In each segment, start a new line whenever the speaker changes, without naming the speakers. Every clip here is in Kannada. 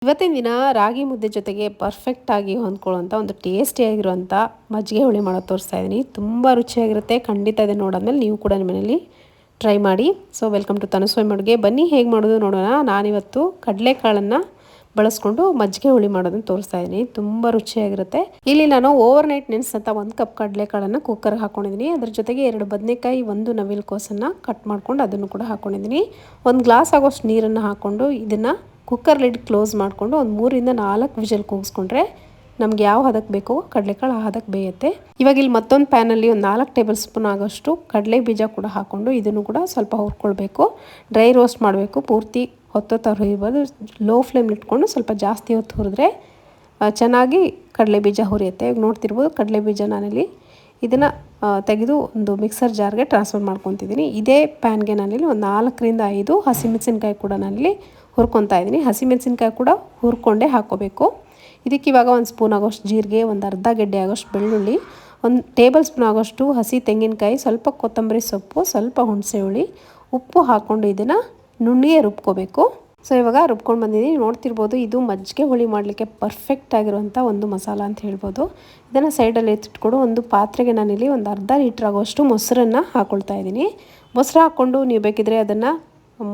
ಇವತ್ತಿನ ದಿನ ರಾಗಿ ಮುದ್ದೆ ಜೊತೆಗೆ ಪರ್ಫೆಕ್ಟಾಗಿ ಹೊಂದ್ಕೊಳ್ಳೋಂಥ ಒಂದು ಟೇಸ್ಟಿಯಾಗಿರುವಂಥ ಮಜ್ಜಿಗೆ ಹುಳಿ ಮಾಡೋದು ತೋರಿಸ್ತಾ ಇದ್ದೀನಿ. ತುಂಬ ರುಚಿಯಾಗಿರುತ್ತೆ. ಖಂಡಿತ ಇದೆ ನೋಡಾದ್ಮೇಲೆ ನೀವು ಕೂಡ ನಿಮ್ಮ ಮನೇಲಿ ಟ್ರೈ ಮಾಡಿ. ಸೊ ವೆಲ್ಕಮ್ ಟು ತನುಸ್ವಾಮಿ ಅಡುಗೆ. ಬನ್ನಿ ಹೇಗೆ ಮಾಡೋದು ನೋಡೋಣ. ನಾನಿವತ್ತು ಕಡಲೆಕಾಳನ್ನು ಬಳಸ್ಕೊಂಡು ಮಜ್ಜಿಗೆ ಹುಳಿ ಮಾಡೋದನ್ನು ತೋರಿಸ್ತಾ ಇದ್ದೀನಿ. ತುಂಬ ರುಚಿಯಾಗಿರುತ್ತೆ. ಇಲ್ಲಿ ನಾನು ಓವರ್ ನೈಟ್ ನೆನೆಸಂತ 1 ಕಪ್ ಕಡಲೆಕಾಳನ್ನು ಕುಕ್ಕರ್ಗೆ ಹಾಕೊಂಡಿದ್ದೀನಿ. ಅದ್ರ ಜೊತೆಗೆ 2 ಬದನೆಕಾಯಿ, 1 ನವಿಲುಕೋಸನ್ನು ಕಟ್ ಮಾಡ್ಕೊಂಡು ಅದನ್ನು ಕೂಡ ಹಾಕೊಂಡಿದ್ದೀನಿ. 1 ಗ್ಲಾಸ್ ಆಗೋಷ್ಟು ನೀರನ್ನು ಹಾಕ್ಕೊಂಡು ಇದನ್ನು ಕುಕ್ಕರ್ ಲಿಡ್ ಕ್ಲೋಸ್ ಮಾಡಿಕೊಂಡು ಒಂದು 3 ರಿಂದ 4 ವಿಷಲ್ ಕೂಗಿಸ್ಕೊಂಡ್ರೆ ನಮ್ಗೆ ಯಾವ ಹದಕ್ಕೆ ಬೇಕೋ ಕಡಲೆಕಾಳು ಆ ಹದಕ್ಕೆ ಬೇಯುತ್ತೆ. ಇವಾಗ ಇಲ್ಲಿ ಮತ್ತೊಂದು ಪ್ಯಾನಲ್ಲಿ ಒಂದು 4 ಟೇಬಲ್ ಸ್ಪೂನ್ ಆಗೋಷ್ಟು ಕಡಲೆ ಬೀಜ ಕೂಡ ಹಾಕ್ಕೊಂಡು ಇದನ್ನು ಕೂಡ ಸ್ವಲ್ಪ ಹುರ್ಕೊಳ್ಬೇಕು. ಡ್ರೈ ರೋಸ್ಟ್ ಮಾಡಬೇಕು. ಪೂರ್ತಿ ಹೊತ್ತು ಹುರಿಬೋದು. ಲೋ ಫ್ಲೇಮ್ ಇಟ್ಕೊಂಡು ಸ್ವಲ್ಪ ಜಾಸ್ತಿ ಹೊತ್ತು ಹುರಿದ್ರೆ ಚೆನ್ನಾಗಿ ಕಡಲೆ ಬೀಜ ಹುರಿಯುತ್ತೆ. ಈಗ ನೋಡ್ತಿರ್ಬೋದು ಕಡಲೆ ಬೀಜ ನಾನಿಲ್ಲಿ ಇದನ್ನು ತೆಗೆದು ಒಂದು ಮಿಕ್ಸರ್ ಜಾರ್ಗೆ ಟ್ರಾನ್ಸ್ಫರ್ ಮಾಡ್ಕೊತಿದ್ದೀನಿ. ಇದೇ ಪ್ಯಾನ್ಗೆ ನಾನಿಲ್ಲಿ ಒಂದು 4 ರಿಂದ 5 ಹಸಿಮೆಣಸಿನ್ಕಾಯಿ ಕೂಡ ನಾನಿಲ್ಲಿ ಹುರ್ಕೊತಾ ಇದ್ದೀನಿ. ಹಸಿಮೆಣಸಿನ್ಕಾಯಿ ಕೂಡ ಹುರ್ಕೊಂಡೇ ಹಾಕ್ಕೋಬೇಕು. ಇದಕ್ಕೆ ಇವಾಗ 1 ಸ್ಪೂನ್ ಆಗೋಷ್ಟು ಜೀರಿಗೆ, ಒಂದು ಅರ್ಧ ಗೆಡ್ಡೆ ಆಗೋಷ್ಟು ಬೆಳ್ಳುಳ್ಳಿ, 1 ಟೇಬಲ್ ಸ್ಪೂನ್ ಆಗೋಷ್ಟು ಹಸಿ ತೆಂಗಿನಕಾಯಿ, ಸ್ವಲ್ಪ ಕೊತ್ತಂಬರಿ ಸೊಪ್ಪು, ಸ್ವಲ್ಪ ಹುಣಸೆ ಹುಳಿ, ಉಪ್ಪು ಹಾಕ್ಕೊಂಡು ಇದನ್ನು ನುಣ್ಣಗೆ ರುಬ್ಕೋಬೇಕು. ಸೊ ಇವಾಗ ರುಬ್ಕೊಂಡು ಬಂದಿದ್ದೀನಿ. ನೋಡ್ತಿರ್ಬೋದು ಇದು ಮಜ್ಜಿಗೆ ಹುಳಿ ಮಾಡಲಿಕ್ಕೆ ಪರ್ಫೆಕ್ಟ್ ಆಗಿರುವಂಥ ಒಂದು ಮಸಾಲ ಅಂತ ಹೇಳ್ಬೋದು. ಇದನ್ನು ಸೈಡಲ್ಲಿ ಎತ್ತಿಟ್ಕೊಂಡು ಒಂದು ಪಾತ್ರೆಗೆ ನಾನಿಲ್ಲಿ ಒಂದು ಅರ್ಧ ಲೀಟ್ರ್ ಆಗೋಷ್ಟು ಮೊಸರನ್ನು ಹಾಕ್ಕೊಳ್ತಾ ಇದ್ದೀನಿ. ಮೊಸರು ಹಾಕ್ಕೊಂಡು ನೀವು ಬೇಕಿದ್ರೆ ಅದನ್ನು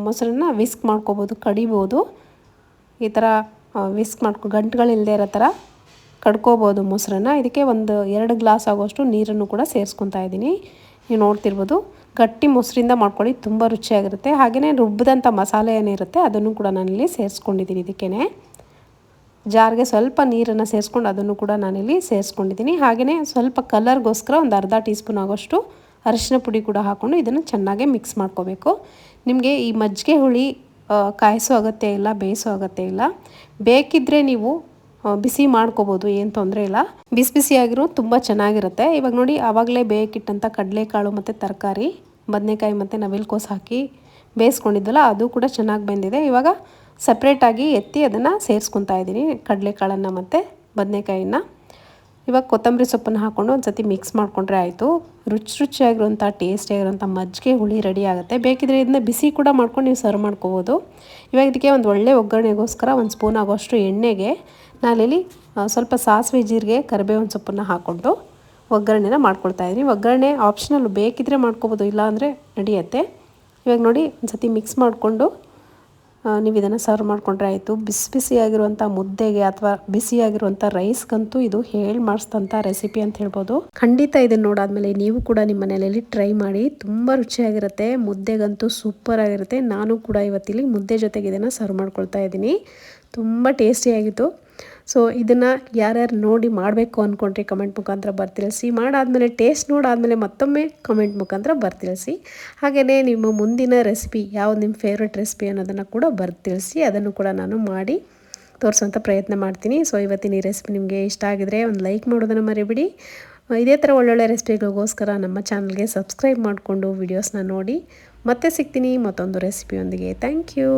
ಮೊಸರನ್ನ ವಿಸ್ಕ್ ಮಾಡ್ಕೋಬೋದು, ಕಡಿಬೋದು. ಈ ಥರ ವಿಸ್ಕ್ ಗಂಟುಗಳಿಲ್ಲದೆ ಇರೋ ಥರ ಕಡ್ಕೋಬೋದು ಮೊಸರನ್ನ. ಇದಕ್ಕೆ ಒಂದು 2 ಗ್ಲಾಸ್ ಆಗೋಷ್ಟು ನೀರನ್ನು ಕೂಡ ಸೇರಿಸ್ಕೊತಾ ಇದ್ದೀನಿ. ನೀವು ನೋಡ್ತಿರ್ಬೋದು ಗಟ್ಟಿ ಮೊಸರಿಂದ ಮಾಡ್ಕೊಳ್ಳಿ, ತುಂಬ ರುಚಿಯಾಗಿರುತ್ತೆ. ಹಾಗೆಯೇ ರುಬ್ಬಿದಂಥ ಮಸಾಲೆ ಏನಿರುತ್ತೆ ಅದನ್ನು ಕೂಡ ನಾನಿಲ್ಲಿ ಸೇರಿಸ್ಕೊಂಡಿದ್ದೀನಿ. ಇದಕ್ಕೇ ಜಾರ್ಗೆ ಸ್ವಲ್ಪ ನೀರನ್ನು ಸೇರಿಸ್ಕೊಂಡು ಅದನ್ನು ಕೂಡ ನಾನಿಲ್ಲಿ ಸೇರಿಸ್ಕೊಂಡಿದ್ದೀನಿ. ಹಾಗೆಯೇ ಸ್ವಲ್ಪ ಕಲರ್ಗೋಸ್ಕರ ಒಂದು ಅರ್ಧ ಟೀ ಸ್ಪೂನ್ ಆಗೋಷ್ಟು ಅರಿಶಿನ ಪುಡಿ ಕೂಡ ಹಾಕ್ಕೊಂಡು ಇದನ್ನು ಚೆನ್ನಾಗಿ ಮಿಕ್ಸ್ ಮಾಡ್ಕೋಬೇಕು. ನಿಮಗೆ ಈ ಮಜ್ಜಿಗೆ ಹುಳಿ ಕಾಯಿಸೋ ಅಗತ್ಯ ಇಲ್ಲ, ಬೇಯಿಸೋ ಅಗತ್ಯ ಇಲ್ಲ. ಬೇಕಿದ್ದರೆ ನೀವು ಬಿಸಿ ಮಾಡ್ಕೋಬೋದು, ಏನು ತೊಂದರೆ ಇಲ್ಲ. ಬಿಸಿ ಬಿಸಿಯಾಗಿರೋ ತುಂಬ ಚೆನ್ನಾಗಿರುತ್ತೆ. ಇವಾಗ ನೋಡಿ ಆವಾಗಲೇ ಬೇಯಕ್ಕಿಟ್ಟಂಥ ಕಡಲೆಕಾಳು ಮತ್ತು ತರಕಾರಿ, ಬದನೆಕಾಯಿ ಮತ್ತು ನವಿಲುಕೋಸು ಹಾಕಿ ಬೇಯಿಸ್ಕೊಂಡಿದ್ದಲ್ಲ ಅದು ಕೂಡ ಚೆನ್ನಾಗಿ ಬೆಂದಿದೆ. ಇವಾಗ ಸಪ್ರೇಟಾಗಿ ಎತ್ತಿ ಅದನ್ನು ಸೇರಿಸ್ಕೊತಾ ಇದ್ದೀನಿ, ಕಡಲೆಕಾಳನ್ನು ಮತ್ತು ಬದನೆಕಾಯಿನ. ಇವಾಗ ಕೊತ್ತಂಬರಿ ಸೊಪ್ಪನ್ನು ಹಾಕ್ಕೊಂಡು ಒಂದು ಸತಿ ಮಿಕ್ಸ್ ಮಾಡಿಕೊಂಡ್ರೆ ಆಯಿತು. ರುಚಿಯಾಗಿರುವಂಥ ಟೇಸ್ಟಿಯಾಗಿರುವಂಥ ಮಜ್ಜಿಗೆ ಹುಳಿ ರೆಡಿ ಆಗುತ್ತೆ. ಬೇಕಿದ್ರೆ ಇದನ್ನ ಬಿಸಿ ಕೂಡ ಮಾಡ್ಕೊಂಡು ನೀವು ಸರ್ವ್ ಮಾಡ್ಕೋಬೋದು. ಇವಾಗ ಇದಕ್ಕೆ ಒಂದು ಒಳ್ಳೆ ಒಗ್ಗರಣೆಗೋಸ್ಕರ 1 ಸ್ಪೂನ್ ಆಗೋಷ್ಟು ಎಣ್ಣೆಗೆ ನಾನಿಲ್ಲಿ ಸ್ವಲ್ಪ ಸಾಸಿವೆ, ಜೀರಿಗೆ, ಕರಿಬೇವಿನ ಸೊಪ್ಪನ್ನು ಹಾಕ್ಕೊಂಡು ಒಗ್ಗರಣೆನ ಮಾಡ್ಕೊಳ್ತಾ ಇದ್ದೀನಿ. ಒಗ್ಗರಣೆ ಆಪ್ಷನಲ್, ಬೇಕಿದ್ರೆ ಮಾಡ್ಕೋಬೋದು, ಇಲ್ಲಾಂದರೆ ನಡೆಯುತ್ತೆ. ಇವಾಗ ನೋಡಿ ಒಂದು ಸತಿ ಮಿಕ್ಸ್ ಮಾಡಿಕೊಂಡು ನೀವು ಇದನ್ನು ಸರ್ವ್ ಮಾಡಿಕೊಂಡ್ರೆ ಆಯಿತು. ಬಿಸಿ ಬಿಸಿಯಾಗಿರುವಂಥ ಮುದ್ದೆಗೆ ಅಥವಾ ಬಿಸಿಯಾಗಿರುವಂಥ ರೈಸ್ಗಂತೂ ಇದು ಹೇಳಿ ಮಾಡಿಸಿದಂಥ ರೆಸಿಪಿ ಅಂತ ಹೇಳ್ಬೋದು. ಖಂಡಿತ ಇದನ್ನು ನೋಡಾದ್ಮೇಲೆ ನೀವು ಕೂಡ ನಿಮ್ಮ ಮನೆಯಲ್ಲಿ ಟ್ರೈ ಮಾಡಿ. ತುಂಬ ರುಚಿಯಾಗಿರುತ್ತೆ. ಮುದ್ದೆಗಂತೂ ಸೂಪರ್ ಆಗಿರುತ್ತೆ. ನಾನು ಕೂಡ ಇವತ್ತಿಲ್ಲಿ ಮುದ್ದೆ ಜೊತೆಗೆ ಇದನ್ನು ಸರ್ವ್ ಮಾಡ್ಕೊಳ್ತಾ ಇದ್ದೀನಿ. ತುಂಬ ಟೇಸ್ಟಿಯಾಗಿತ್ತು. ಸೊ ಇದನ್ನು ಯಾರ್ಯಾರು ನೋಡಿ ಮಾಡಬೇಕು ಅಂದ್ಕೊಂಡ್ರೆ ಕಮೆಂಟ್ ಮುಖಾಂತರ ಬರ್ತಿಳಿಸಿ. ಮಾಡಾದಮೇಲೆ ಟೇಸ್ಟ್ ನೋಡಾದಮೇಲೆ ಮತ್ತೊಮ್ಮೆ ಕಮೆಂಟ್ ಮುಖಾಂತರ ಬರ್ತಿಳಿಸಿ. ಹಾಗೆಯೇ ನಿಮ್ಮ ಮುಂದಿನ ರೆಸಿಪಿ ಯಾವುದು, ನಿಮ್ಮ ಫೇವ್ರೆಟ್ ರೆಸಿಪಿ ಅನ್ನೋದನ್ನು ಕೂಡ ಬರ್ತಿಳಿಸಿ. ಅದನ್ನು ಕೂಡ ನಾನು ಮಾಡಿ ತೋರಿಸೋಂಥ ಪ್ರಯತ್ನ ಮಾಡ್ತೀನಿ. ಸೊ ಇವತ್ತಿನ ಈ ರೆಸಿಪಿ ನಿಮಗೆ ಇಷ್ಟ ಆಗಿದರೆ ಒಂದು ಲೈಕ್ ಮಾಡೋದನ್ನು ಮರಿಬೇಡಿ. ಇದೇ ಥರ ಒಳ್ಳೊಳ್ಳೆ ರೆಸಿಪಿಗಳಿಗೋಸ್ಕರ ನಮ್ಮ ಚಾನಲ್ಗೆ ಸಬ್ಸ್ಕ್ರೈಬ್ ಮಾಡಿಕೊಂಡು ವೀಡಿಯೋಸ್ನ ನೋಡಿ. ಮತ್ತೆ ಸಿಗ್ತೀನಿ ಮತ್ತೊಂದು ರೆಸಿಪಿಯೊಂದಿಗೆ. Thank you.